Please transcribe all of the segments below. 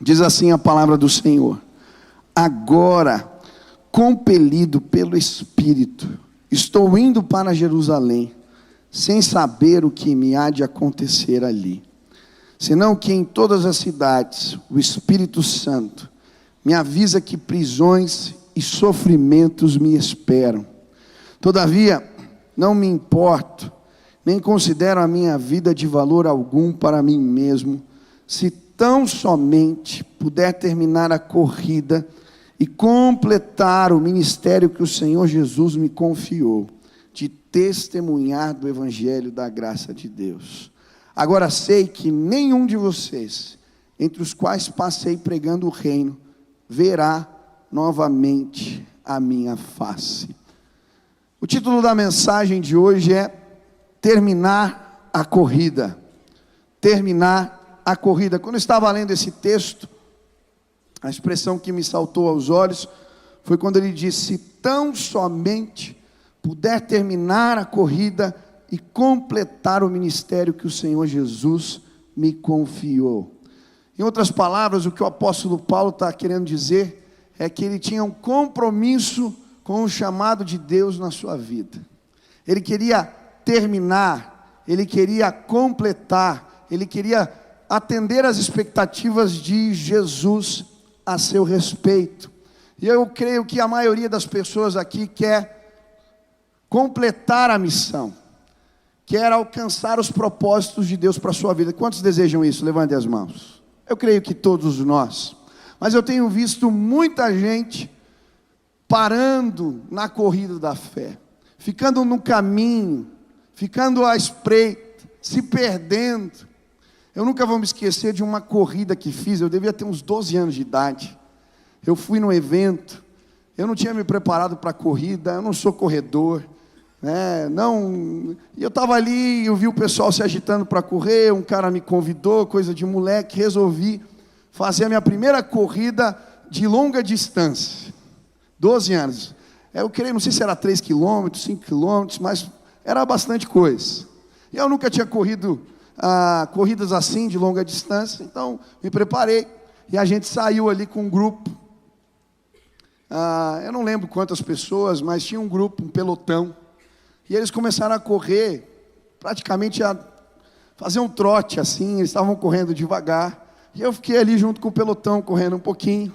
Diz assim a palavra do Senhor: agora, compelido pelo Espírito, estou indo para Jerusalém, sem saber o que me há de acontecer ali, senão que em todas as cidades o Espírito Santo me avisa que prisões e sofrimentos me esperam. Todavia, não me importo, nem considero a minha vida de valor algum para mim mesmo, se tão somente puder terminar a corrida e completar o ministério que o Senhor Jesus me confiou, de testemunhar do Evangelho da graça de Deus. Agora sei que nenhum de vocês, entre os quais passei pregando o reino, verá novamente a minha face. O título da mensagem de hoje é terminar a corrida. Terminar a corrida. Quando eu estava lendo esse texto, a expressão que me saltou aos olhos foi quando ele disse: tão somente puder terminar a corrida e completar o ministério que o Senhor Jesus me confiou. Em outras palavras, o que o apóstolo Paulo está querendo dizer é que ele tinha um compromisso com o chamado de Deus na sua vida. Ele queria terminar, ele queria completar, ele queria atender às expectativas de Jesus a seu respeito. E eu creio que a maioria das pessoas aqui quer completar a missão, quer alcançar os propósitos de Deus para a sua vida. Quantos desejam isso? Levante as mãos. Eu creio que todos nós. Mas eu tenho visto muita gente parando na corrida da fé, ficando no caminho, ficando à espreita, se perdendo. Eu nunca vou me esquecer de uma corrida que fiz. Eu devia ter uns 12 anos de idade. Eu fui num evento, eu não tinha me preparado para a corrida, eu não sou corredor, e eu estava ali, eu vi o pessoal se agitando para correr, um cara me convidou, coisa de moleque, resolvi fazer a minha primeira corrida de longa distância, 12 anos, eu creio, não sei se era 3 quilômetros, 5 quilômetros, mas era bastante coisa, e eu nunca tinha corrido corridas assim, de longa distância, então me preparei, e a gente saiu ali com um grupo, eu não lembro quantas pessoas, mas tinha um grupo, um pelotão, e eles começaram a correr, praticamente a fazer um trote assim, eles estavam correndo devagar, e eu fiquei ali junto com o pelotão, correndo um pouquinho,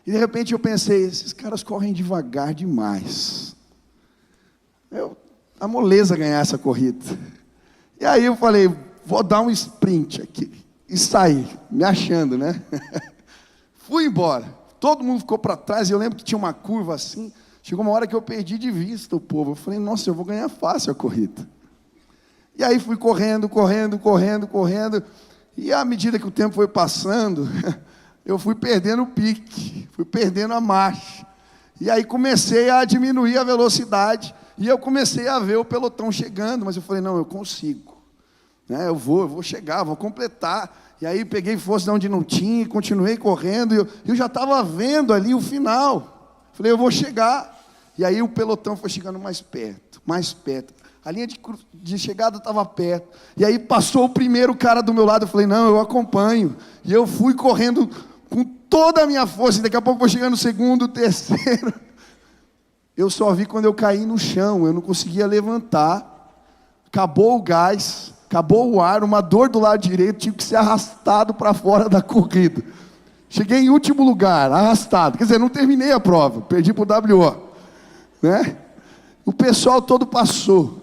e de repente eu pensei, esses caras correm devagar demais, a moleza ganhar essa corrida, e aí eu falei, vou dar um sprint aqui, e saí, me achando, né, fui embora, todo mundo ficou para trás, e eu lembro que tinha uma curva assim, chegou uma hora que eu perdi de vista o povo. Eu falei, nossa, eu vou ganhar fácil a corrida. E aí fui correndo. E à medida que o tempo foi passando, eu fui perdendo o pique, fui perdendo a marcha. E aí comecei a diminuir a velocidade. E eu comecei a ver o pelotão chegando. Mas eu falei, não, eu consigo. Eu vou chegar, vou completar. E aí peguei força de onde não tinha e continuei correndo. E eu já estava vendo ali o final. Falei, eu vou chegar. E aí o pelotão foi chegando mais perto. A linha de chegada estava perto. E aí passou o primeiro cara do meu lado. Eu falei, não, eu acompanho. E eu fui correndo com toda a minha força. E daqui a pouco vou chegando no segundo, terceiro. Eu só vi quando eu caí no chão. Eu não conseguia levantar. Acabou o gás, acabou o ar, uma dor do lado direito. Tive que ser arrastado para fora da corrida. Cheguei em último lugar, arrastado. Quer dizer, não terminei a prova. Perdi para o WO. O pessoal todo passou.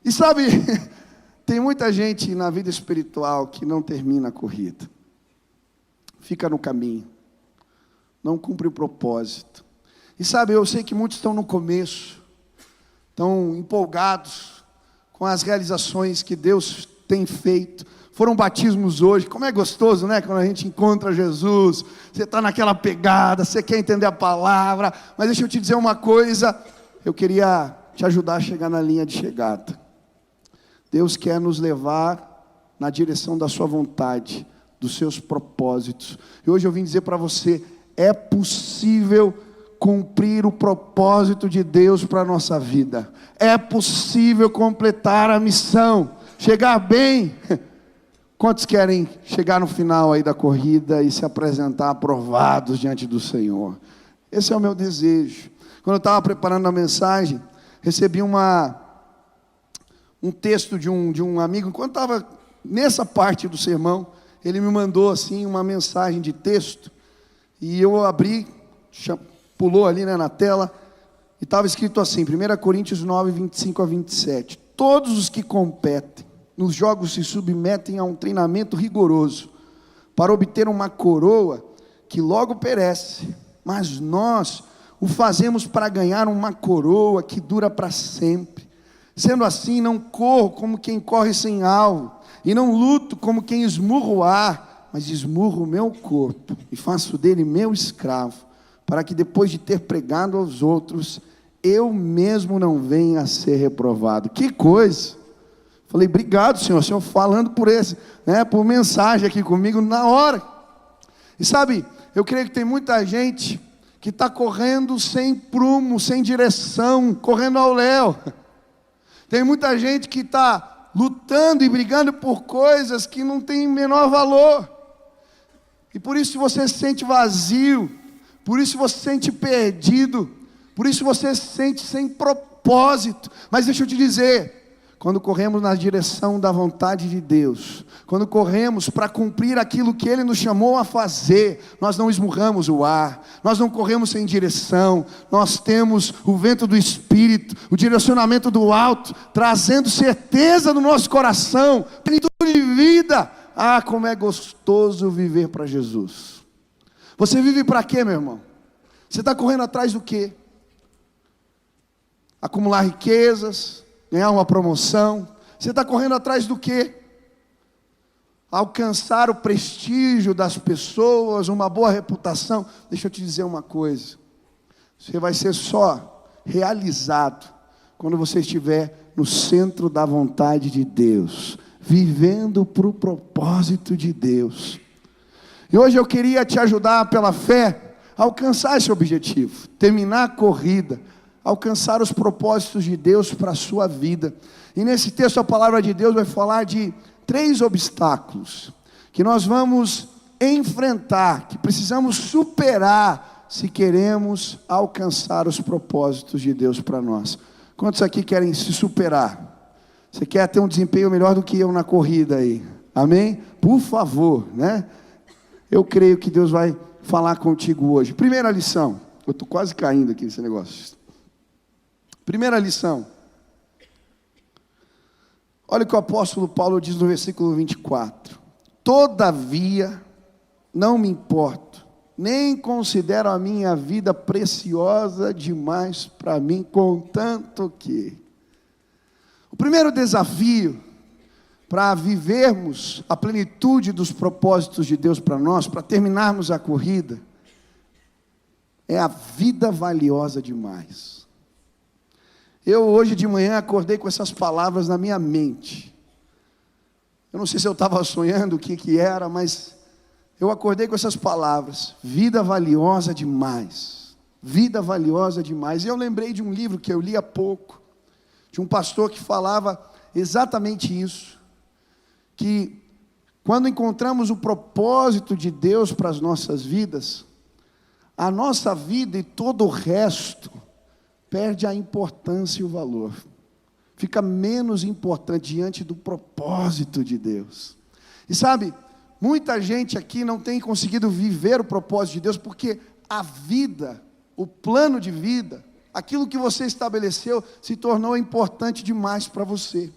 E sabe, tem muita gente na vida espiritual que não termina a corrida, fica no caminho, não cumpre o propósito. E sabe, eu sei que muitos estão no começo, estão empolgados com as realizações que Deus tem feito. Foram batismos hoje, como é gostoso, quando a gente encontra Jesus, você está naquela pegada, você quer entender a palavra, mas deixa eu te dizer uma coisa, eu queria te ajudar a chegar na linha de chegada. Deus quer nos levar na direção da sua vontade, dos seus propósitos, e hoje eu vim dizer para você, é possível cumprir o propósito de Deus para a nossa vida, é possível completar a missão, chegar bem, Quantos querem chegar no final aí da corrida e se apresentar aprovados diante do Senhor? Esse é o meu desejo. Quando eu estava preparando a mensagem, recebi um texto de um amigo. Enquanto estava nessa parte do sermão, ele me mandou assim uma mensagem de texto. E eu abri, pulou ali, né, na tela, e estava escrito assim, 1 Coríntios 9, 25 a 27. Todos os que competem nos jogos se submetem a um treinamento rigoroso, para obter uma coroa que logo perece, mas nós o fazemos para ganhar uma coroa que dura para sempre. Sendo assim, não corro como quem corre sem alvo, e não luto como quem esmurra o ar, mas esmurro o meu corpo, e faço dele meu escravo, para que depois de ter pregado aos outros, eu mesmo não venha a ser reprovado. Que coisa! Falei, obrigado, Senhor, o Senhor falando por mensagem aqui comigo na hora. E sabe, eu creio que tem muita gente que está correndo sem prumo, sem direção, correndo ao léu. Tem muita gente que está lutando e brigando por coisas que não têm menor valor. E por isso você se sente vazio, por isso você se sente perdido, por isso você se sente sem propósito. Mas deixa eu te dizer, quando corremos na direção da vontade de Deus, quando corremos para cumprir aquilo que Ele nos chamou a fazer, nós não esmurramos o ar, nós não corremos sem direção, nós temos o vento do Espírito, o direcionamento do alto, trazendo certeza no nosso coração, plenitude de vida. Ah, como é gostoso viver para Jesus. Você vive para quê, meu irmão? Você está correndo atrás do quê? Acumular riquezas, ganhar uma promoção. Você está correndo atrás do quê? Alcançar o prestígio das pessoas, uma boa reputação. Deixa eu te dizer uma coisa, você vai ser só realizado quando você estiver no centro da vontade de Deus, vivendo para o propósito de Deus. E hoje eu queria te ajudar pela fé a alcançar esse objetivo, terminar a corrida, alcançar os propósitos de Deus para a sua vida. E nesse texto a palavra de Deus vai falar de 3 obstáculos que nós vamos enfrentar, que precisamos superar se queremos alcançar os propósitos de Deus para nós. Quantos aqui querem se superar? Você quer ter um desempenho melhor do que eu na corrida aí? Amém? Por favor, né? Eu creio que Deus vai falar contigo hoje. Primeira lição. Eu estou quase caindo aqui nesse negócio. Primeira lição. Olha o que o apóstolo Paulo diz no versículo 24. Todavia, não me importo, nem considero a minha vida preciosa demais para mim, contanto que... O primeiro desafio para vivermos a plenitude dos propósitos de Deus para nós, para terminarmos a corrida, é a vida valiosa demais. Eu hoje de manhã acordei com essas palavras na minha mente. Eu não sei se eu estava sonhando o que era, mas eu acordei com essas palavras. Vida valiosa demais. Vida valiosa demais. E eu lembrei de um livro que eu li há pouco, de um pastor que falava exatamente isso. Que quando encontramos o propósito de Deus para as nossas vidas, a nossa vida e todo o resto perde a importância e o valor, fica menos importante diante do propósito de Deus. E sabe, muita gente aqui não tem conseguido viver o propósito de Deus, porque a vida, o plano de vida, aquilo que você estabeleceu, se tornou importante demais para você.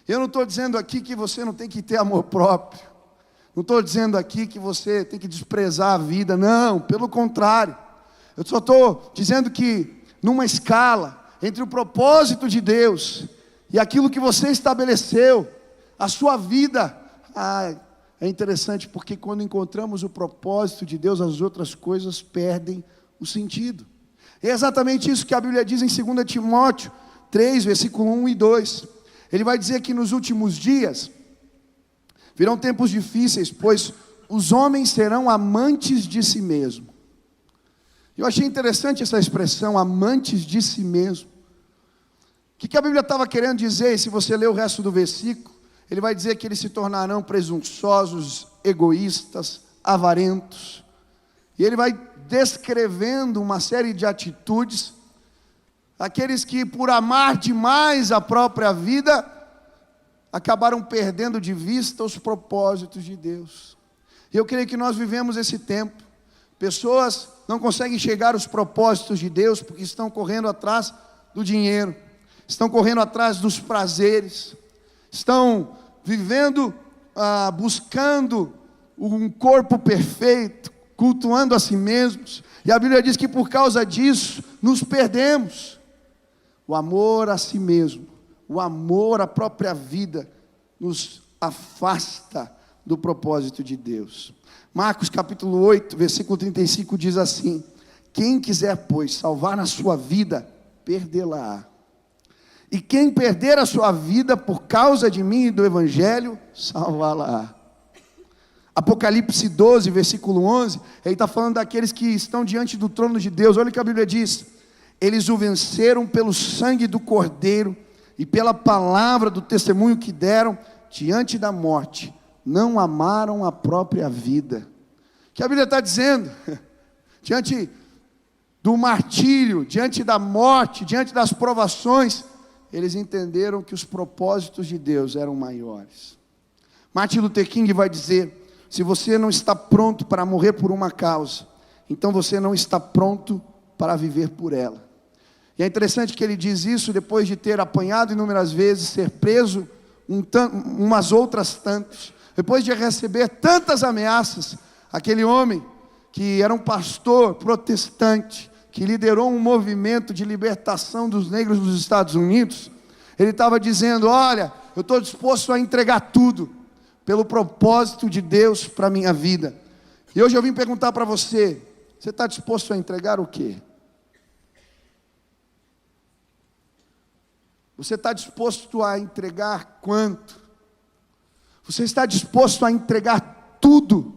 Eu não estou dizendo aqui que você não tem que ter amor próprio, não estou dizendo aqui que você tem que desprezar a vida, não, pelo contrário, eu só estou dizendo que numa escala entre o propósito de Deus e aquilo que você estabeleceu, a sua vida, é interessante porque quando encontramos o propósito de Deus, as outras coisas perdem o sentido. É exatamente isso que a Bíblia diz em 2 Timóteo 3, versículo 1 e 2. Ele vai dizer que nos últimos dias virão tempos difíceis, pois os homens serão amantes de si mesmos. Eu achei interessante essa expressão, amantes de si mesmo. O que a Bíblia estava querendo dizer, e se você ler o resto do versículo, ele vai dizer que eles se tornarão presunçosos, egoístas, avarentos. E ele vai descrevendo uma série de atitudes, aqueles que por amar demais a própria vida, acabaram perdendo de vista os propósitos de Deus. E eu creio que nós vivemos esse tempo. Pessoas não conseguem chegar aos propósitos de Deus, porque estão correndo atrás do dinheiro, estão correndo atrás dos prazeres, estão vivendo, buscando um corpo perfeito, cultuando a si mesmos, e a Bíblia diz que por causa disso, nos perdemos. O amor a si mesmo, o amor à própria vida, nos afasta do propósito de Deus. Marcos capítulo 8, versículo 35 diz assim: quem quiser, pois, salvar a sua vida, perdê-la-á. E quem perder a sua vida por causa de mim e do Evangelho, salvá-la-á. Apocalipse 12, versículo 11, ele está falando daqueles que estão diante do trono de Deus. Olha o que a Bíblia diz: eles o venceram pelo sangue do Cordeiro e pela palavra do testemunho que deram diante da morte, não amaram a própria vida. O que a Bíblia está dizendo? Diante do martírio, diante da morte, diante das provações, eles entenderam que os propósitos de Deus eram maiores. Martin Luther King vai dizer: se você não está pronto para morrer por uma causa, então você não está pronto para viver por ela. E é interessante que ele diz isso depois de ter apanhado inúmeras vezes, ser preso umas outras tantas, depois de receber tantas ameaças. Aquele homem que era um pastor protestante, que liderou um movimento de libertação dos negros dos Estados Unidos, ele estava dizendo: olha, eu estou disposto a entregar tudo, pelo propósito de Deus para a minha vida. E hoje eu vim perguntar para você: você está disposto a entregar o quê? Você está disposto a entregar quanto? Você está disposto a entregar tudo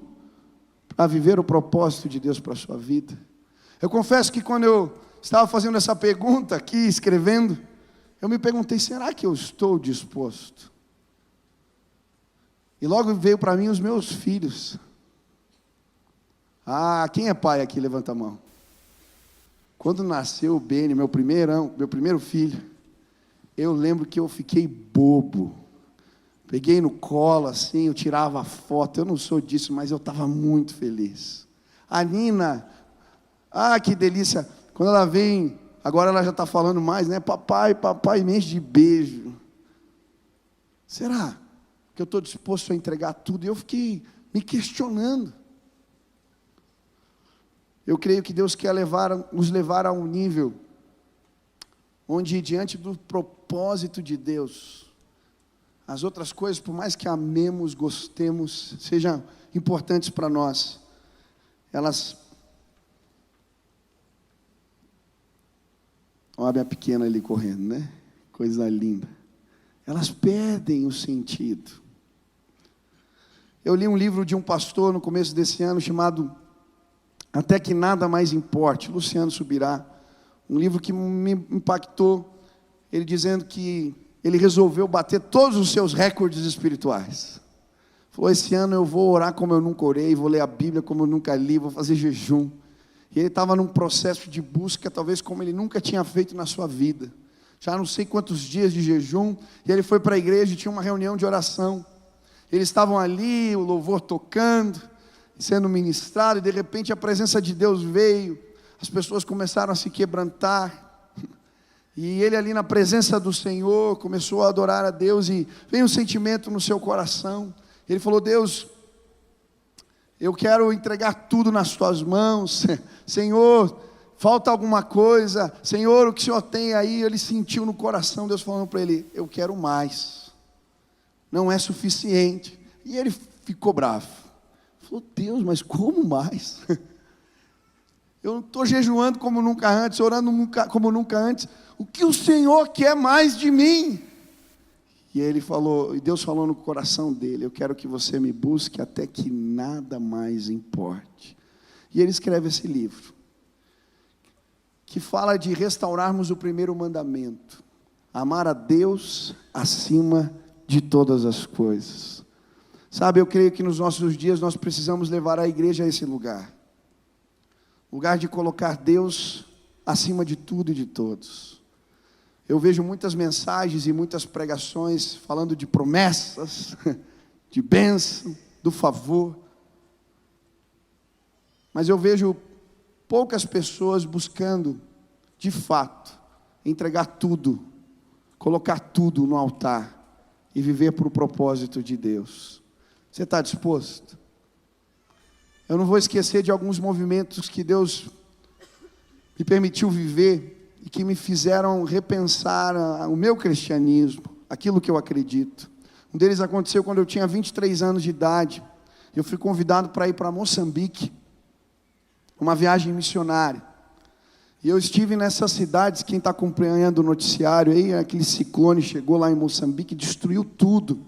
para viver o propósito de Deus para a sua vida? Eu confesso que quando eu estava fazendo essa pergunta aqui, escrevendo, eu me perguntei: será que eu estou disposto? E logo veio para mim os meus filhos. Quem é pai aqui? Levanta a mão. Quando nasceu o Beni, meu primeiro filho, eu lembro que eu fiquei bobo. Peguei no colo assim, eu tirava foto. Eu não sou disso, mas eu estava muito feliz. A Nina, que delícia. Quando ela vem, agora ela já está falando mais, né? Papai, me enche de beijo. Será que eu estou disposto a entregar tudo? E eu fiquei me questionando. Eu creio que Deus quer nos levar a um nível onde, diante do propósito de Deus, as outras coisas, por mais que amemos, gostemos, sejam importantes para nós, elas... Olha a minha pequena ali correndo, né? Coisa linda. Elas perdem o sentido. Eu li um livro de um pastor no começo desse ano, chamado Até que Nada Mais Importe, Luciano Subirá. Um livro que me impactou, ele dizendo que ele resolveu bater todos os seus recordes espirituais. Falou: esse ano eu vou orar como eu nunca orei, vou ler a Bíblia como eu nunca li, vou fazer jejum. E ele estava num processo de busca, talvez como ele nunca tinha feito na sua vida. Já não sei quantos dias de jejum, e ele foi para a igreja e tinha uma reunião de oração. Eles estavam ali, o louvor tocando, sendo ministrado, e de repente a presença de Deus veio, as pessoas começaram a se quebrantar, e ele ali na presença do Senhor, começou a adorar a Deus, e veio um sentimento no seu coração. Ele falou: Deus, eu quero entregar tudo nas tuas mãos, Senhor, falta alguma coisa, Senhor, o que o Senhor tem aí? Ele sentiu no coração Deus falando para ele: eu quero mais, não é suficiente. E ele ficou bravo, falou: Deus, mas como mais? Eu não estou jejuando como nunca antes, orando como nunca antes, o que o Senhor quer mais de mim? E ele falou, e Deus falou no coração dele: eu quero que você me busque até que nada mais importe. E ele escreve esse livro, que fala de restaurarmos o primeiro mandamento: amar a Deus acima de todas as coisas. Sabe, eu creio que nos nossos dias nós precisamos levar a igreja a esse lugar. Lugar de colocar Deus acima de tudo e de todos. Eu vejo muitas mensagens e muitas pregações falando de promessas, de bênção, do favor. Mas eu vejo poucas pessoas buscando, de fato, entregar tudo, colocar tudo no altar e viver para o propósito de Deus. Você está disposto? Eu não vou esquecer de alguns movimentos que Deus me permitiu viver e que me fizeram repensar o meu cristianismo, aquilo que eu acredito. Um deles aconteceu quando eu tinha 23 anos de idade. Eu fui convidado para ir para Moçambique, uma viagem missionária. E eu estive nessas cidades, quem está acompanhando o noticiário aí, aquele ciclone chegou lá em Moçambique e destruiu tudo.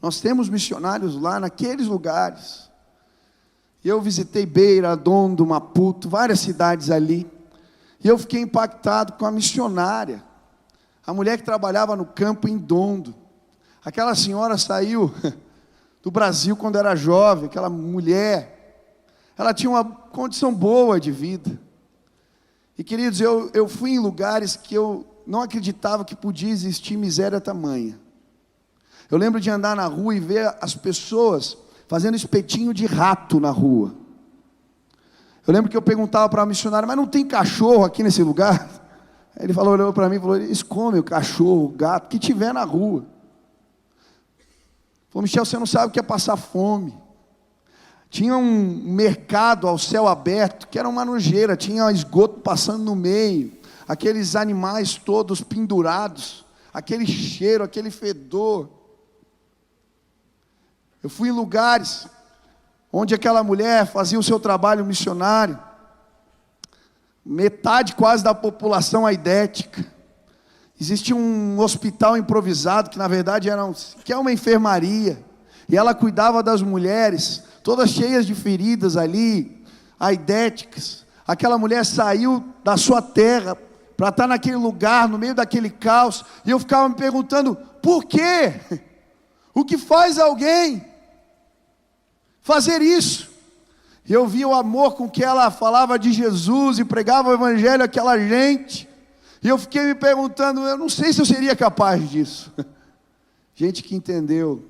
Nós temos missionários lá naqueles lugares. E eu visitei Beira, Dondo, Maputo, várias cidades ali. E eu fiquei impactado com a missionária, a mulher que trabalhava no campo em Dondo. Aquela senhora saiu do Brasil quando era jovem, aquela mulher, ela tinha uma condição boa de vida. E queridos, eu fui em lugares que eu não acreditava que podia existir miséria tamanha. Eu lembro de andar na rua e ver as pessoas fazendo espetinho de rato na rua. Eu lembro que eu perguntava para a missionária, mas não tem cachorro aqui nesse lugar? Aí ele falou, olhou para mim e falou, eles comem o cachorro, o gato, que tiver na rua. Falou, Michel, você não sabe o que é passar fome. Tinha um mercado ao céu aberto, que era uma nojeira, tinha esgoto passando no meio, aqueles animais todos pendurados, aquele cheiro, aquele fedor. Eu fui em lugares onde aquela mulher fazia o seu trabalho missionário, metade quase da população aidética. Existia um hospital improvisado, que na verdade que é uma enfermaria, e ela cuidava das mulheres, todas cheias de feridas ali, aidéticas. Aquela mulher saiu da sua terra, para estar naquele lugar, no meio daquele caos, e eu ficava me perguntando, por quê? O que faz alguém fazer isso? E eu via o amor com que ela falava de Jesus e pregava o evangelho àquela gente, e eu fiquei me perguntando, eu não sei se eu seria capaz disso. Gente que entendeu,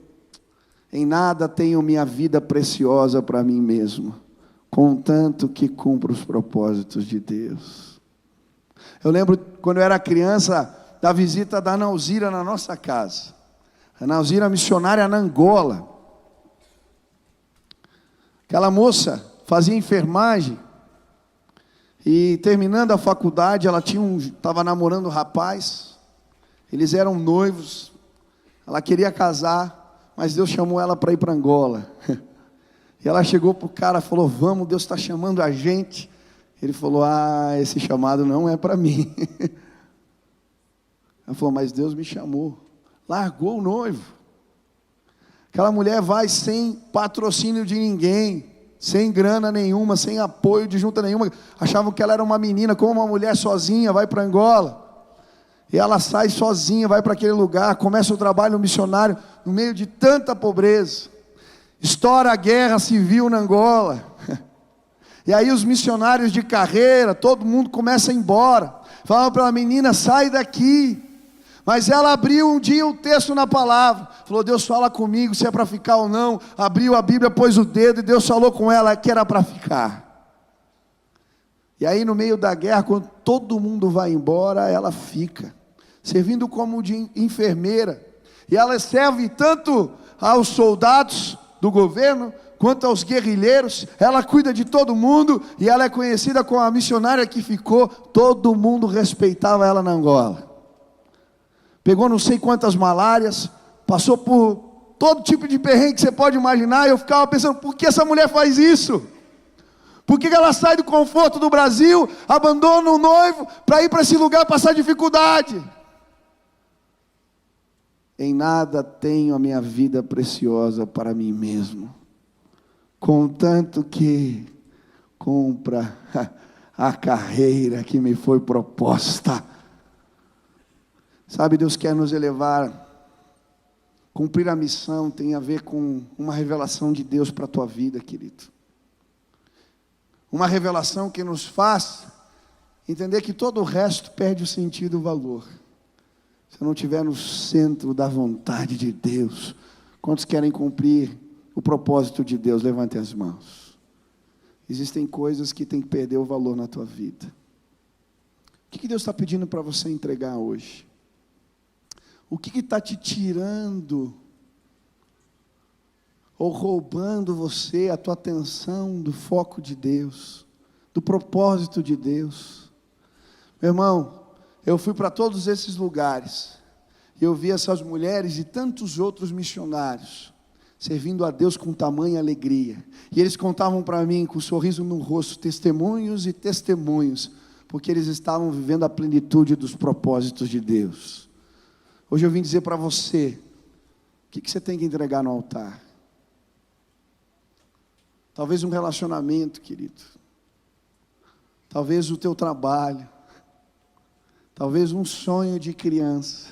em nada tenho minha vida preciosa para mim mesmo, contanto que cumpro os propósitos de Deus. Eu lembro quando eu era criança, da visita da Nauzira na nossa casa. A Nauzira missionária na Angola. Aquela moça fazia enfermagem, e terminando a faculdade, ela estava namorando um rapaz, eles eram noivos, ela queria casar, mas Deus chamou ela para ir para Angola. E ela chegou para o cara e falou, vamos, Deus está chamando a gente. Ele falou, esse chamado não é para mim. Ela falou, mas Deus me chamou. Largou o noivo. Aquela mulher vai sem patrocínio de ninguém, sem grana nenhuma, sem apoio de junta nenhuma. Achavam que ela era uma menina, como uma mulher sozinha, vai para Angola. E ela sai sozinha, vai para aquele lugar, começa o trabalho missionário, no meio de tanta pobreza. Estoura a guerra civil na Angola. E aí os missionários de carreira, todo mundo começa a ir embora. Falavam para a menina, sai daqui. Mas ela abriu um dia o texto na palavra, falou, Deus fala comigo se é para ficar ou não. Abriu a Bíblia, pôs o dedo e Deus falou com ela que era para ficar. E aí no meio da guerra, quando todo mundo vai embora, ela fica, servindo como de enfermeira. E ela serve tanto aos soldados do governo, quanto aos guerrilheiros. Ela cuida de todo mundo, e ela é conhecida como a missionária que ficou. Todo mundo respeitava ela na Angola. Pegou não sei quantas malárias, passou por todo tipo de perrengue que você pode imaginar, e eu ficava pensando, por que essa mulher faz isso? Por que ela sai do conforto do Brasil, abandona o noivo, para ir para esse lugar passar dificuldade? Em nada tenho a minha vida preciosa para mim mesmo, contanto que cumpra a carreira que me foi proposta. Sabe, Deus quer nos elevar Cumprir a missão tem a ver com uma revelação de Deus para a tua vida, querido. Uma revelação que nos faz entender que todo o resto perde o sentido e o valor. Se eu não estiver no centro da vontade de Deus, quantos querem cumprir o propósito de Deus? Levantem as mãos. Existem coisas que têm que perder o valor na tua vida. O que Deus está pedindo para você entregar hoje? O que está te tirando ou roubando você, a tua atenção do foco de Deus, do propósito de Deus? Meu irmão, eu fui para todos esses lugares, e eu vi essas mulheres e tantos outros missionários, servindo a Deus com tamanha alegria, e eles contavam para mim, com um sorriso no rosto, testemunhos e testemunhos, porque eles estavam vivendo a plenitude dos propósitos de Deus. Hoje eu vim dizer para você, o que você tem que entregar no altar? Talvez um relacionamento, querido. Talvez o teu trabalho. Talvez um sonho de criança.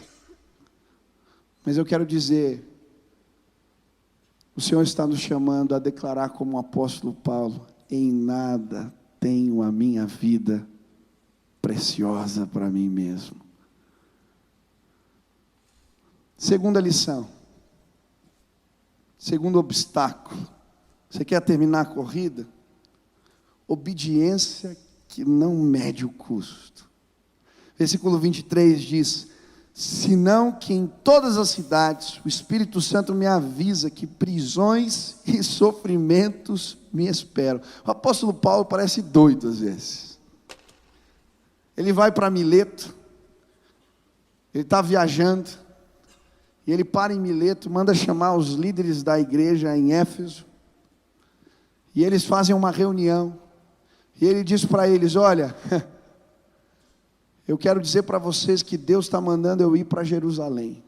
Mas eu quero dizer, o Senhor está nos chamando a declarar como o apóstolo Paulo: em nada tenho a minha vida preciosa para mim mesmo. Segunda lição. Segundo obstáculo. Você quer terminar a corrida? Obediência que não mede o custo. Versículo 23 diz: senão que em todas as cidades o Espírito Santo me avisa que prisões e sofrimentos me esperam. O apóstolo Paulo parece doido às vezes. Ele vai para Mileto, ele está viajando, e ele para em Mileto, manda chamar os líderes da igreja em Éfeso, e eles fazem uma reunião, e ele diz para eles: olha, eu quero dizer para vocês que Deus está mandando eu ir para Jerusalém,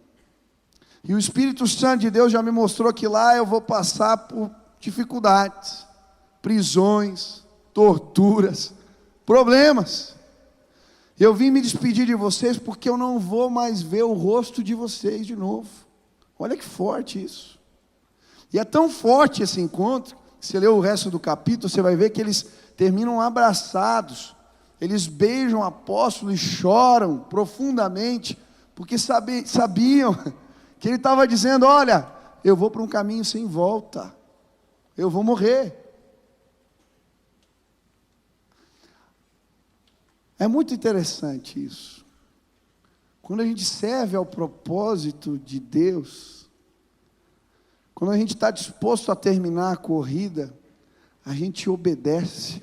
e o Espírito Santo de Deus já me mostrou que lá eu vou passar por dificuldades, prisões, torturas, problemas. Eu vim me despedir de vocês porque eu não vou mais ver o rosto de vocês de novo. Olha que forte isso. E é tão forte esse encontro, que você lê o resto do capítulo, você vai ver que eles terminam abraçados. Eles beijam o apóstolo e choram profundamente, porque sabiam que ele estava dizendo: olha, eu vou para um caminho sem volta, eu vou morrer. É muito interessante isso. Quando a gente serve ao propósito de Deus, quando a gente está disposto a terminar a corrida, a gente obedece,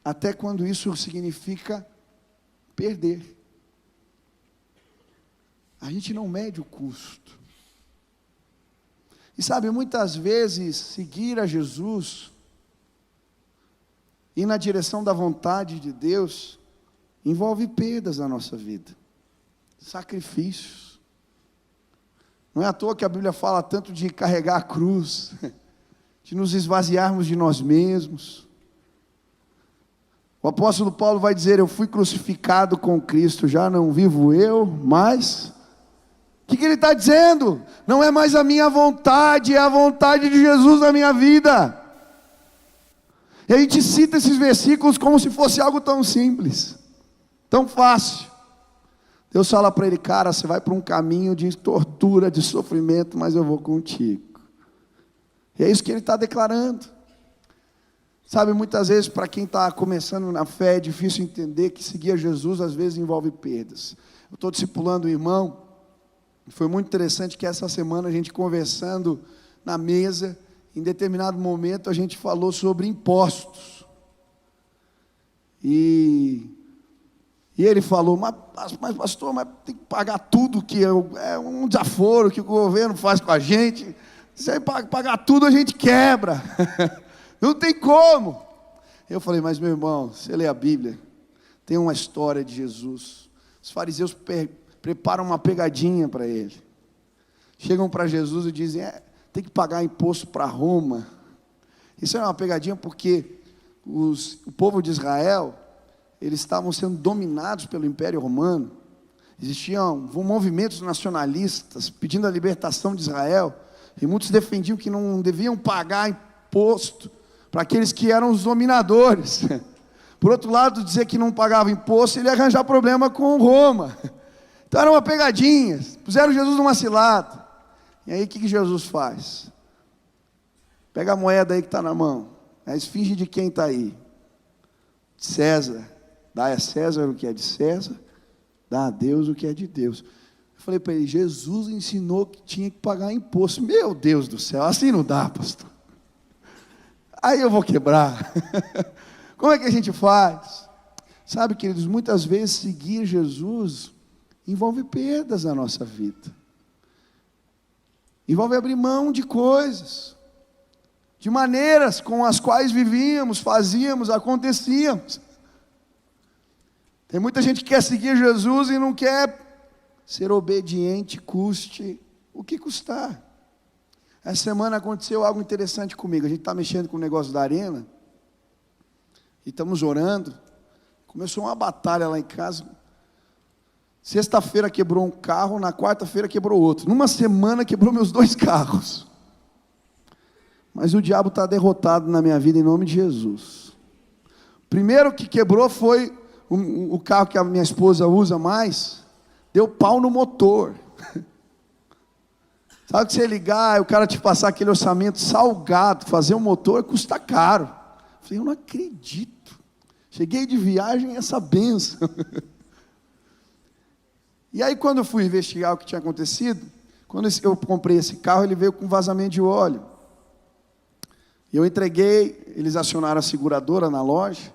até quando isso significa perder. A gente não mede o custo. E sabe, muitas vezes seguir a Jesus, ir na direção da vontade de Deus, envolve perdas na nossa vida, sacrifícios. Não é à toa que a Bíblia fala tanto de carregar a cruz, de nos esvaziarmos de nós mesmos. O apóstolo Paulo vai dizer: eu fui crucificado com Cristo, já não vivo eu, mas... O que ele está dizendo? Não é mais a minha vontade, é a vontade de Jesus na minha vida. E a gente cita esses versículos como se fosse algo tão simples, tão fácil. Deus fala para ele: cara, você vai para um caminho de tortura, de sofrimento, mas eu vou contigo. E é isso que ele está declarando. Sabe, muitas vezes para quem está começando na fé, é difícil entender que seguir a Jesus às vezes envolve perdas. Eu estou discipulando um irmão, foi muito interessante que essa semana a gente conversando na mesa, em determinado momento a gente falou sobre impostos. E ele falou: mas pastor, mas tem que pagar tudo, que é um desaforo que o governo faz com a gente. Se pagar tudo a gente quebra. Não tem como. Eu falei: mas meu irmão, você lê a Bíblia, tem uma história de Jesus. Os fariseus preparam uma pegadinha para ele. Chegam para Jesus e dizem: tem que pagar imposto para Roma. Isso é uma pegadinha porque o povo de Israel, eles estavam sendo dominados pelo Império Romano, Existiam movimentos nacionalistas pedindo a libertação de Israel, e muitos defendiam que não deviam pagar imposto para aqueles que eram os dominadores. Por outro lado, dizer que não pagava imposto, ele ia arranjar problema com Roma. Então era uma pegadinha, puseram Jesus numa cilada. E aí o que Jesus faz? Pega a moeda aí que está na mão, a esfinge de quem está aí? De César. Dá a César o que é de César, dá a Deus o que é de Deus. Eu falei para ele, Jesus ensinou que tinha que pagar imposto. Meu Deus do céu, assim não dá, pastor. Aí eu vou quebrar. Como é que a gente faz? Sabe, queridos, muitas vezes seguir Jesus envolve perdas na nossa vida. Envolve abrir mão de coisas, de maneiras com as quais vivíamos, fazíamos, acontecíamos. Tem muita gente que quer seguir Jesus e não quer ser obediente, custe o que custar. Essa semana aconteceu algo interessante comigo. A gente está mexendo com o negócio da arena, e estamos orando. Começou uma batalha lá em casa. Sexta-feira quebrou um carro, na quarta-feira quebrou outro. Numa semana quebrou meus 2 carros. Mas o diabo está derrotado na minha vida em nome de Jesus. Primeiro que quebrou foi o carro que a minha esposa usa mais, deu pau no motor. Sabe que você ligar, o cara te passar aquele orçamento salgado, fazer um motor custa caro. Eu falei, eu não acredito. Cheguei de viagem essa benção. E aí quando eu fui investigar o que tinha acontecido, quando eu comprei esse carro, ele veio com vazamento de óleo. Eu entreguei, eles acionaram a seguradora na loja,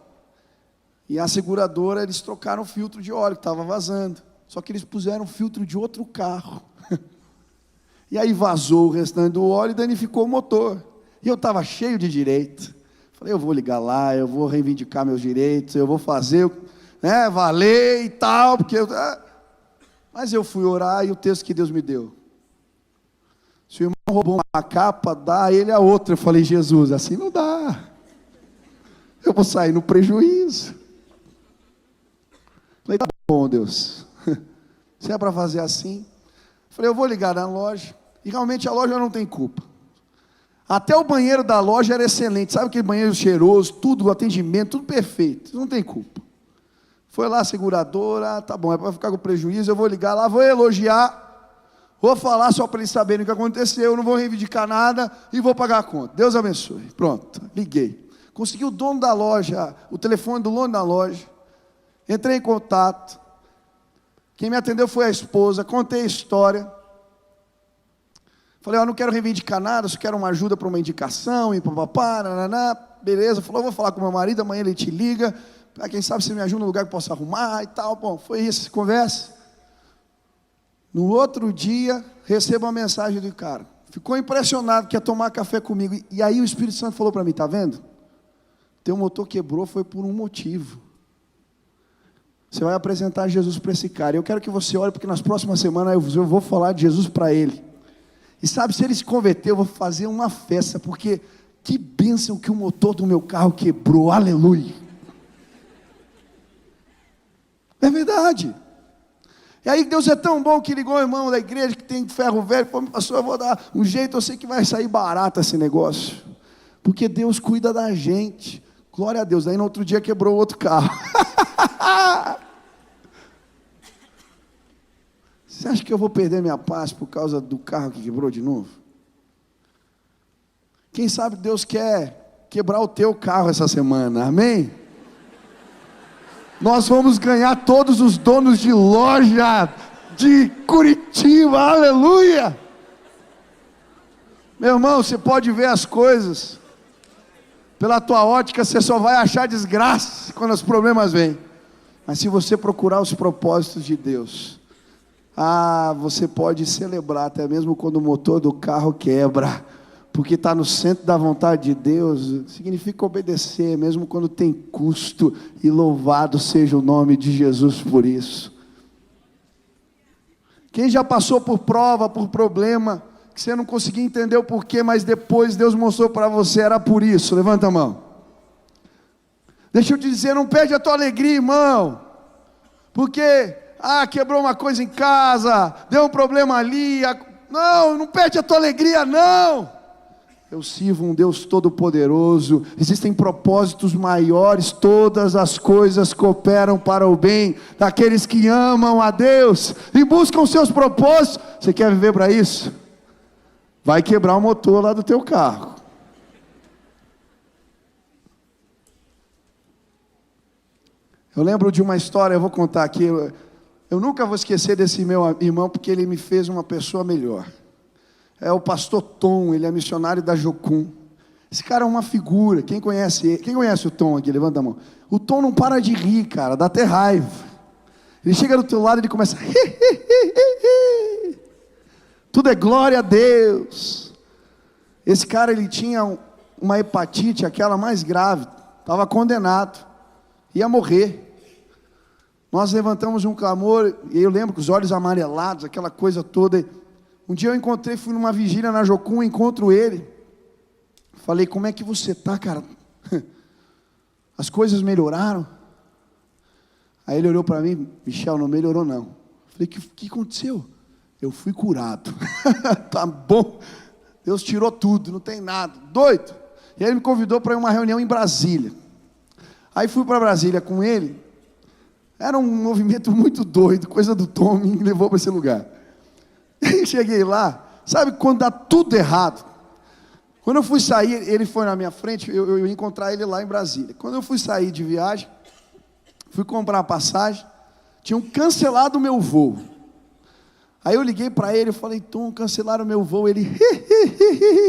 e a seguradora, eles trocaram o filtro de óleo que estava vazando. Só que eles puseram o filtro de outro carro. E aí vazou o restante do óleo e danificou o motor. E eu estava cheio de direito. Falei, eu vou ligar lá, eu vou reivindicar meus direitos, eu vou fazer, valer e tal, porque Mas eu fui orar e o texto que Deus me deu. Se o irmão roubou uma capa, dá a ele a outra. Eu falei, Jesus, assim não dá. Eu vou sair no prejuízo. Falei, tá bom, Deus. Se é para fazer assim. Falei, eu vou ligar na loja. E realmente a loja não tem culpa. Até o banheiro da loja era excelente. Sabe aquele banheiro cheiroso, tudo, o atendimento, tudo perfeito. Não tem culpa. Foi lá a seguradora, tá bom, é para ficar com prejuízo, eu vou ligar lá, vou elogiar, vou falar só para eles saberem o que aconteceu, não vou reivindicar nada e vou pagar a conta. Deus abençoe. Pronto, liguei. Consegui o dono da loja, o telefone do dono da loja. Entrei em contato. Quem me atendeu foi a esposa, contei a história. Falei, não quero reivindicar nada, só quero uma ajuda para uma indicação, e papapá, nananá. Beleza, falou, vou falar com meu marido, amanhã ele te liga, para quem sabe você me ajuda no lugar que possa arrumar e tal. Bom, foi isso, conversa. No outro dia, recebo uma mensagem do cara. Ficou impressionado que ia tomar café comigo. E aí o Espírito Santo falou para mim, tá vendo? Teu motor quebrou, foi por um motivo. Você vai apresentar Jesus para esse cara. Eu quero que você olhe, porque nas próximas semanas eu vou falar de Jesus para ele. E sabe, se ele se converter, eu vou fazer uma festa, porque que bênção que o motor do meu carro quebrou, aleluia. É verdade. E aí Deus é tão bom que ligou o irmão da igreja que tem ferro velho, falou, pastor, eu vou dar um jeito, eu sei que vai sair barato esse negócio. Porque Deus cuida da gente. Glória a Deus. Aí no outro dia quebrou outro carro. Você acha que eu vou perder minha paz por causa do carro que quebrou de novo? Quem sabe Deus quer quebrar o teu carro essa semana, amém? Nós vamos ganhar todos os donos de loja de Curitiba, aleluia! Meu irmão, você pode ver as coisas pela tua ótica, você só vai achar desgraça quando os problemas vêm. Mas se você procurar os propósitos de Deus, você pode celebrar até mesmo quando o motor do carro quebra, porque está no centro da vontade de Deus. Significa obedecer, mesmo quando tem custo, e louvado seja o nome de Jesus por isso. Quem já passou por prova, por problema, que você não conseguia entender o porquê, mas depois Deus mostrou para você, era por isso? Levanta a mão. Deixa eu te dizer, não perde a tua alegria, irmão, porque quebrou uma coisa em casa, deu um problema ali. Não perde a tua alegria, não. Eu sirvo um Deus todo-poderoso, existem propósitos maiores, todas as coisas cooperam para o bem daqueles que amam a Deus e buscam os seus propósitos. Você quer viver para isso? Vai quebrar o motor lá do teu carro. Eu lembro de uma história, eu vou contar aqui, eu nunca vou esquecer desse meu irmão, porque ele me fez uma pessoa melhor. É o pastor Tom, ele é missionário da Jocum. Esse cara é uma figura. Quem conhece ele? Quem conhece o Tom aqui? Levanta a mão. O Tom não para de rir, cara, dá até raiva. Ele chega do teu lado e ele começa tudo é glória a Deus. Esse cara, ele tinha uma hepatite, aquela mais grave, estava condenado, ia morrer. Nós levantamos um clamor, e eu lembro com os olhos amarelados, aquela coisa toda. Um dia eu encontrei, fui numa vigília na Jocum, encontro ele. Falei, como é que você está, cara? As coisas melhoraram? Aí ele olhou para mim, Michel, não melhorou não. Falei, o que aconteceu? Eu fui curado. Tá bom, Deus tirou tudo, não tem nada, doido. E aí ele me convidou para ir uma reunião em Brasília. Aí fui para Brasília com ele. Era um movimento muito doido, coisa do Tom, me levou para esse lugar. Cheguei lá, sabe quando dá tudo errado? Quando eu fui sair, ele foi na minha frente, eu ia encontrar ele lá em Brasília. Quando eu fui sair de viagem, fui comprar a passagem, tinham cancelado o meu voo. Aí eu liguei para ele, eu falei, Tom, cancelaram o meu voo. Ele,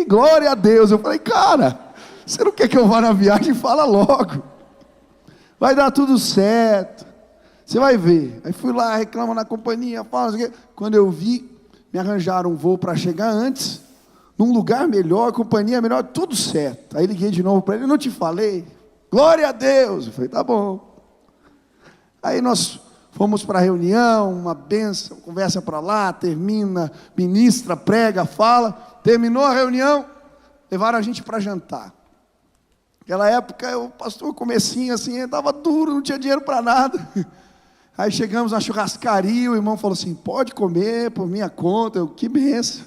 glória a Deus. Eu falei, cara, você não quer que eu vá na viagem? Fala logo, vai dar tudo certo, você vai ver. Aí fui lá, reclamo na companhia, fala, quando eu vi, me arranjaram um voo para chegar antes, num lugar melhor, companhia melhor, tudo certo. Aí liguei de novo para ele, não te falei? Glória a Deus. Eu falei, tá bom. Aí nós fomos para a reunião, uma bênção, conversa para lá, termina, ministra, prega, fala. Terminou a reunião, levaram a gente para jantar. Naquela época, o pastor comecinho assim, estava duro, não tinha dinheiro para nada. Aí chegamos na churrascaria, o irmão falou assim, pode comer por minha conta. Eu, que bênção.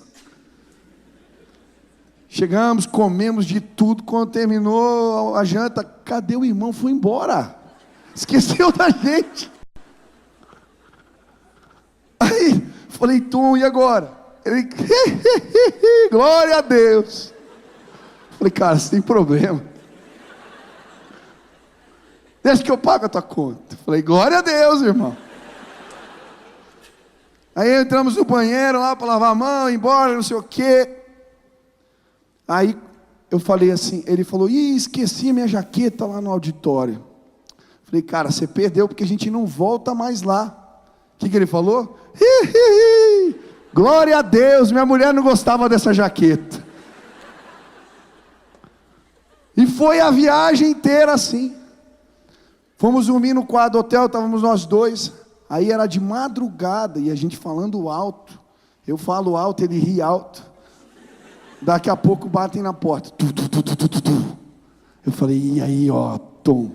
Chegamos, comemos de tudo. Quando terminou a janta, cadê o irmão? Foi embora, esqueceu da gente. Aí, falei, Tom, e agora? Ele, glória a Deus. Falei, cara, você tem problema, deixa que eu pago a tua conta. Falei, glória a Deus, irmão. Aí entramos no banheiro lá para lavar a mão, ir embora, não sei o quê. Aí eu falei assim, ele falou, esqueci minha jaqueta lá no auditório. Falei, cara, você perdeu porque a gente não volta mais lá. O que ele falou? Glória a Deus, minha mulher não gostava dessa jaqueta. E foi a viagem inteira assim. Fomos dormir no quarto do hotel, estávamos nós dois. Aí era de madrugada e a gente falando alto. Eu falo alto, ele ri alto. Daqui a pouco batem na porta. Eu falei, e aí, ó, Tom,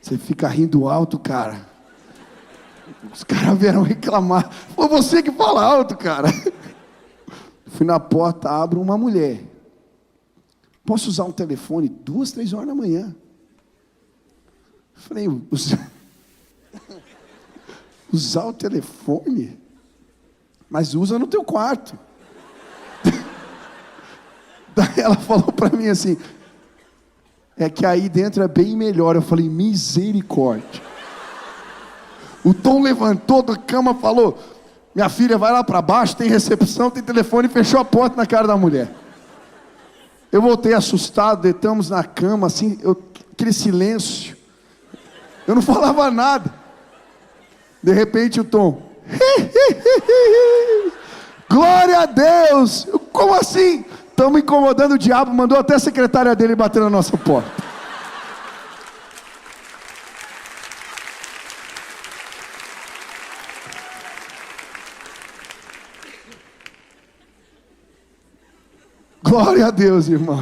você fica rindo alto, cara. Os caras vieram reclamar. Foi você que fala alto, cara. Fui na porta, abro uma mulher. Posso usar um telefone 2, 3 horas da manhã? Falei, usar o telefone? Mas usa no teu quarto. Daí ela falou para mim assim, é que aí dentro é bem melhor. Eu falei, misericórdia. O Tom levantou da cama, falou, minha filha, vai lá para baixo, tem recepção, tem telefone, e fechou a porta na cara da mulher. Eu voltei assustado, deitamos na cama, assim, aquele silêncio. Eu não falava nada. De repente o Tom, glória a Deus. Eu, como assim? Estamos incomodando o diabo, mandou até a secretária dele bater na nossa porta. Glória a Deus, irmão.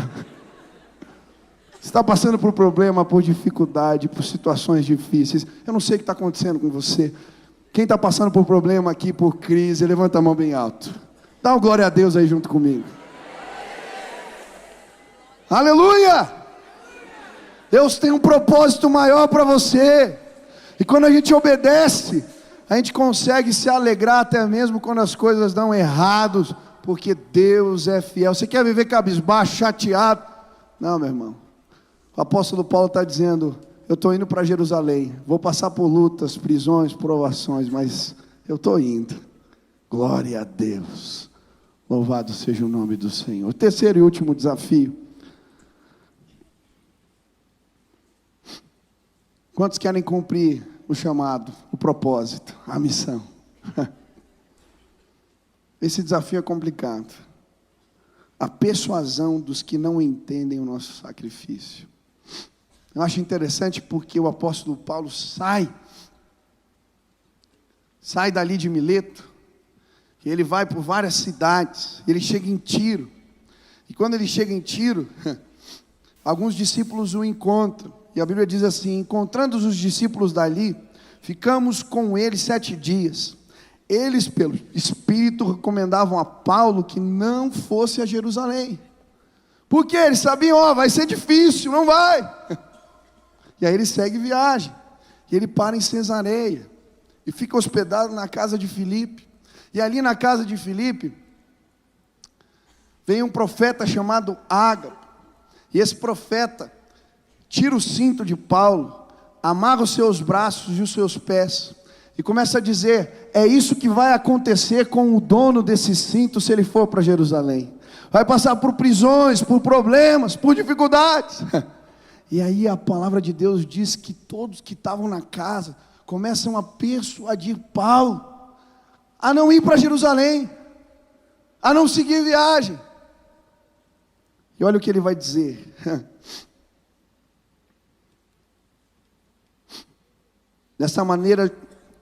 Você está passando por problema, por dificuldade, por situações difíceis. Eu não sei o que está acontecendo com você. Quem está passando por problema aqui, por crise, levanta a mão bem alto. Dá um glória a Deus aí junto comigo. Aleluia! Deus tem um propósito maior para você. E quando a gente obedece, a gente consegue se alegrar até mesmo quando as coisas dão errados, porque Deus é fiel. Você quer viver cabisbaixo, chateado? Não, meu irmão. O apóstolo Paulo está dizendo: eu estou indo para Jerusalém, vou passar por lutas, prisões, provações, mas eu estou indo. Glória a Deus. Louvado seja o nome do Senhor. O terceiro e último desafio. Quantos querem cumprir o chamado, o propósito, a missão? Esse desafio é complicado. A persuasão dos que não entendem o nosso sacrifício. Eu acho interessante porque o apóstolo Paulo sai dali de Mileto, e ele vai por várias cidades, ele chega em Tiro, e quando ele chega em Tiro, alguns discípulos o encontram, e a Bíblia diz assim: encontrando os discípulos dali, ficamos com eles 7 dias, eles pelo Espírito recomendavam a Paulo que não fosse a Jerusalém, porque eles sabiam, vai ser difícil, não vai. E aí ele segue viagem, e ele para em Cesareia, e fica hospedado na casa de Filipe, e ali na casa de Filipe, vem um profeta chamado Ágabo, e esse profeta tira o cinto de Paulo, amarra os seus braços e os seus pés, e começa a dizer: é isso que vai acontecer com o dono desse cinto se ele for para Jerusalém, vai passar por prisões, por problemas, por dificuldades. E aí a palavra de Deus diz que todos que estavam na casa começam a persuadir Paulo a não ir para Jerusalém, a não seguir viagem. E olha o que ele vai dizer. Dessa maneira,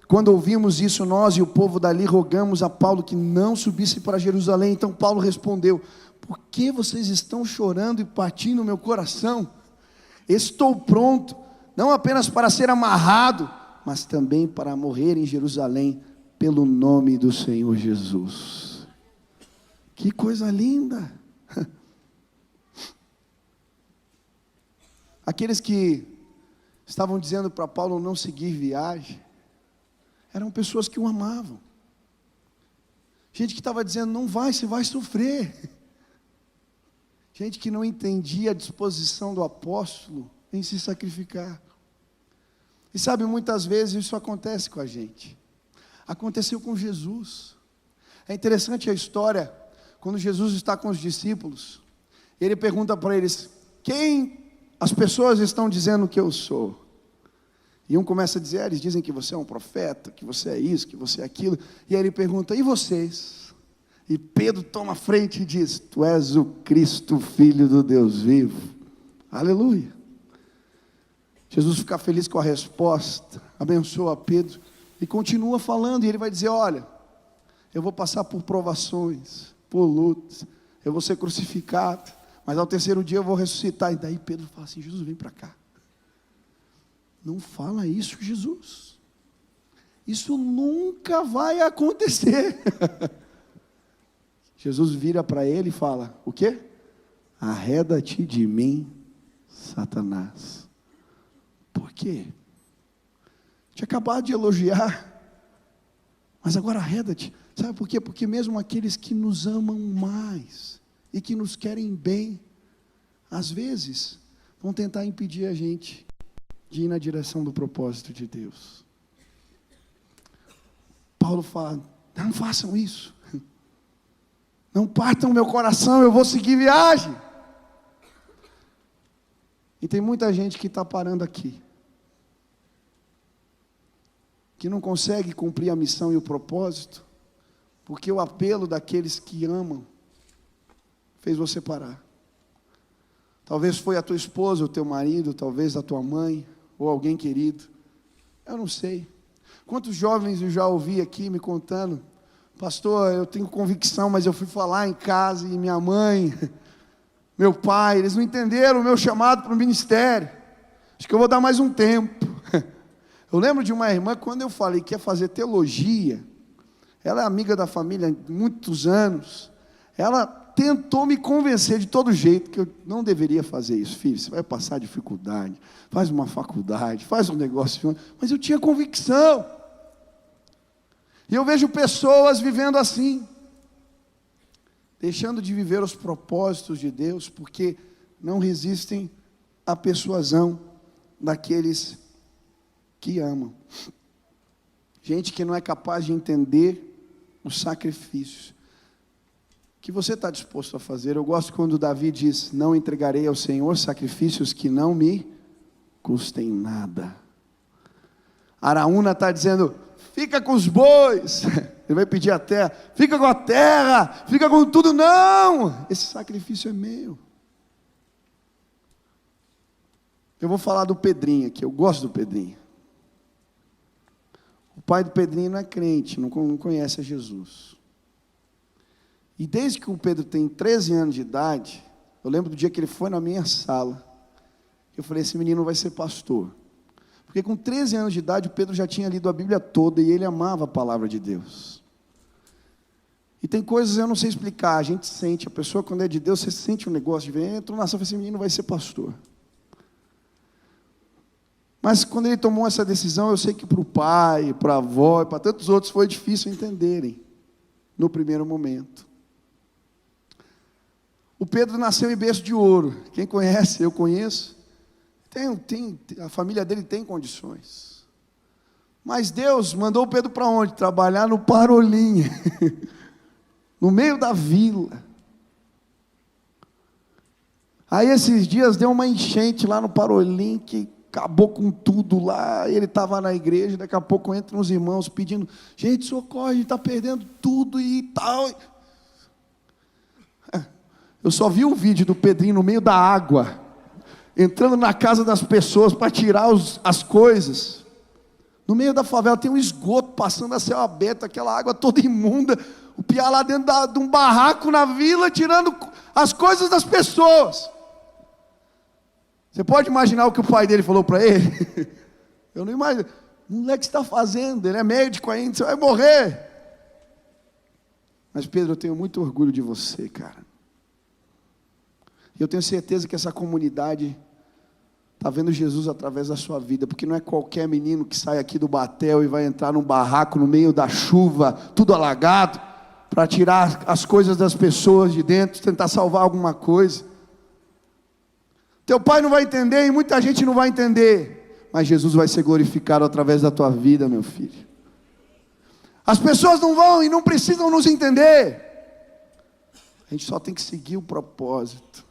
quando ouvimos isso, nós e o povo dali rogamos a Paulo que não subisse para Jerusalém. Então Paulo respondeu: por que vocês estão chorando e partindo o meu coração? Estou pronto, não apenas para ser amarrado, mas também para morrer em Jerusalém, pelo nome do Senhor Jesus. Que coisa linda! Aqueles que estavam dizendo para Paulo não seguir viagem, eram pessoas que o amavam. Gente que estava dizendo: não vai, você vai sofrer. Gente que não entendia a disposição do apóstolo em se sacrificar. E sabe, muitas vezes isso acontece com a gente. Aconteceu com Jesus. É interessante a história, quando Jesus está com os discípulos, ele pergunta para eles: quem as pessoas estão dizendo que eu sou? E um começa a dizer: eles dizem que você é um profeta, que você é isso, que você é aquilo. E aí ele pergunta: e vocês? E Pedro toma a frente e diz: tu és o Cristo, Filho do Deus vivo. Aleluia. Jesus fica feliz com a resposta, abençoa Pedro e continua falando. E ele vai dizer: olha, eu vou passar por provações, por lutas, eu vou ser crucificado, mas ao terceiro dia eu vou ressuscitar. E daí Pedro fala assim: Jesus, vem para cá. Não fala isso, Jesus. Isso nunca vai acontecer. Jesus vira para ele e fala: o quê? Arreda-te de mim, Satanás. Por quê? Tinha acabado de elogiar, mas agora arreda-te. Sabe por quê? Porque mesmo aqueles que nos amam mais e que nos querem bem, às vezes vão tentar impedir a gente de ir na direção do propósito de Deus. Paulo fala: não façam isso. Não partam meu coração, eu vou seguir viagem. E tem muita gente que está parando aqui, que não consegue cumprir a missão e o propósito, porque o apelo daqueles que amam fez você parar. Talvez foi a tua esposa, o teu marido, talvez a tua mãe, ou alguém querido. Eu não sei. Quantos jovens eu já ouvi aqui me contando: pastor, eu tenho convicção, mas eu fui falar em casa e minha mãe, meu pai, eles não entenderam o meu chamado para o ministério. Acho que eu vou dar mais um tempo. Eu lembro de uma irmã, quando eu falei que ia fazer teologia, ela é amiga da família há muitos anos, ela tentou me convencer de todo jeito que eu não deveria fazer isso. Filho, você vai passar dificuldade, faz uma faculdade, faz um negócio, mas eu tinha convicção. E eu vejo pessoas vivendo assim, deixando de viver os propósitos de Deus, porque não resistem à persuasão daqueles que amam. Gente que não é capaz de entender os sacrifícios que você está disposto a fazer. Eu gosto quando Davi diz: não entregarei ao Senhor sacrifícios que não me custem nada. Araúna está dizendo: fica com os bois. Ele vai pedir a terra, fica com a terra, fica com tudo. Não, esse sacrifício é meu. Eu vou falar do Pedrinho aqui, eu gosto do Pedrinho. O pai do Pedrinho não é crente, não conhece a Jesus. E desde que o Pedro tem 13 anos de idade, eu lembro do dia que ele foi na minha sala, eu falei: esse menino vai ser pastor. Porque com 13 anos de idade, o Pedro já tinha lido a Bíblia toda e ele amava a palavra de Deus. E tem coisas eu não sei explicar, a gente sente, a pessoa quando é de Deus, você sente um negócio de ver, entrou na sala, esse menino vai ser pastor. Mas quando ele tomou essa decisão, eu sei que para o pai, para a avó e para tantos outros foi difícil entenderem, no primeiro momento. O Pedro nasceu em berço de ouro. Quem conhece, eu conheço. A família dele tem condições. Mas Deus mandou o Pedro para onde? Trabalhar no Parolim, no meio da vila. Aí esses dias deu uma enchente lá no Parolim, que acabou com tudo lá. Ele estava na igreja, daqui a pouco entram os irmãos pedindo: gente, socorro, a gente está perdendo tudo e tal. Eu só vi um vídeo do Pedrinho no meio da água, entrando na casa das pessoas para tirar as coisas. No meio da favela tem um esgoto passando a céu aberto, aquela água toda imunda. O piá lá dentro de um barraco na vila, tirando as coisas das pessoas. Você pode imaginar o que o pai dele falou para ele? Eu não imagino. O moleque está fazendo, ele é médico ainda, você vai morrer. Mas Pedro, eu tenho muito orgulho de você, cara. E eu tenho certeza que essa comunidade está vendo Jesus através da sua vida, porque não é qualquer menino que sai aqui do batel e vai entrar num barraco no meio da chuva, tudo alagado, para tirar as coisas das pessoas de dentro, tentar salvar alguma coisa. Teu pai não vai entender e muita gente não vai entender, mas Jesus vai ser glorificado através da tua vida, meu filho. As pessoas não vão e não precisam nos entender, a gente só tem que seguir o propósito.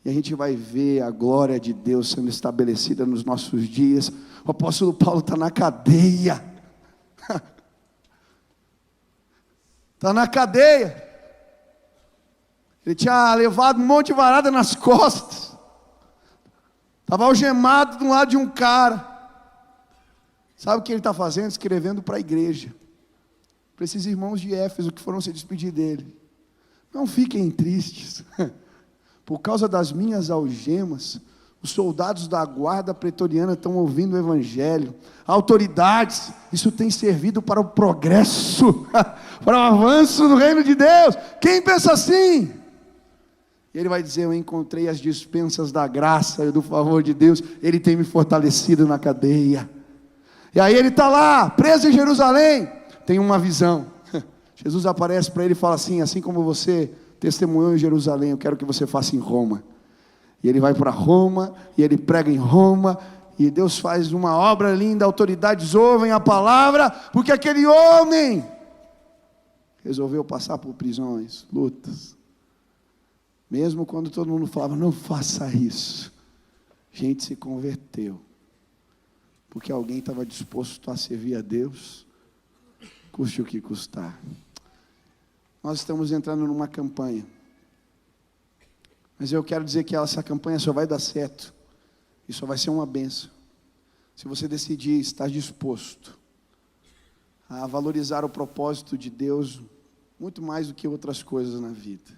E a gente vai ver a glória de Deus sendo estabelecida nos nossos dias. O apóstolo Paulo está na cadeia. Está na cadeia. Ele tinha levado um monte de varada nas costas. Estava algemado de um lado de um cara. Sabe o que ele está fazendo? Escrevendo para a igreja. Para esses irmãos de Éfeso que foram se despedir dele. Não fiquem tristes. Por causa das minhas algemas, os soldados da guarda pretoriana estão ouvindo o evangelho. Autoridades, isso tem servido para o progresso, para o avanço do reino de Deus. Quem pensa assim? Ele vai dizer: eu encontrei as dispensas da graça e do favor de Deus, Ele tem me fortalecido na cadeia. E aí ele está lá, preso em Jerusalém, tem uma visão. Jesus aparece para ele e fala assim: assim como você testemunhou em Jerusalém, eu quero que você faça em Roma. E ele vai para Roma, e ele prega em Roma, e Deus faz uma obra linda, autoridades ouvem a palavra, porque aquele homem resolveu passar por prisões, lutas. Mesmo quando todo mundo falava: não faça isso, gente se converteu, porque alguém estava disposto a servir a Deus, custe o que custar. Nós estamos entrando numa campanha, mas eu quero dizer que essa campanha só vai dar certo, e só vai ser uma bênção, se você decidir estar disposto a valorizar o propósito de Deus, muito mais do que outras coisas na vida.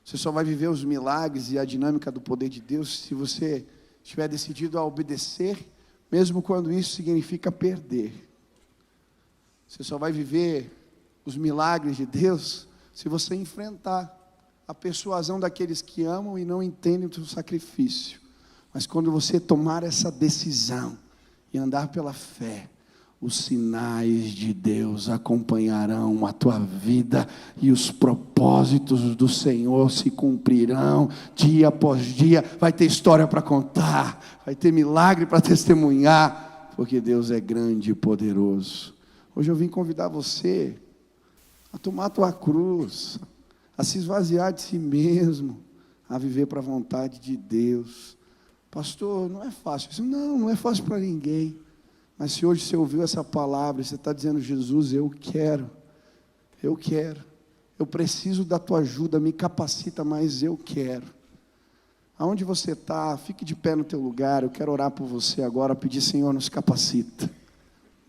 Você só vai viver os milagres e a dinâmica do poder de Deus, se você estiver decidido a obedecer mesmo quando isso significa perder. Você só vai viver os milagres de Deus se você enfrentar a persuasão daqueles que amam e não entendem o seu sacrifício. Mas quando você tomar essa decisão e andar pela fé, os sinais de Deus acompanharão a tua vida e os propósitos do Senhor se cumprirão dia após dia. Vai ter história para contar, vai ter milagre para testemunhar, porque Deus é grande e poderoso. Hoje eu vim convidar você a tomar a tua cruz, a se esvaziar de si mesmo, a viver para a vontade de Deus. Pastor, não é fácil isso. Não é fácil para ninguém. Mas se hoje você ouviu essa palavra, você está dizendo: Jesus, eu quero, eu preciso da tua ajuda, me capacita, mas eu quero. Aonde você está, fique de pé no teu lugar, eu quero orar por você agora, pedir: Senhor, nos capacita,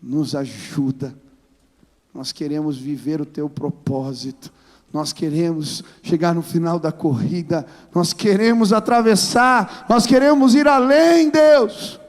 nos ajuda, nós queremos viver o teu propósito, nós queremos chegar no final da corrida, nós queremos atravessar, nós queremos ir além, Deus.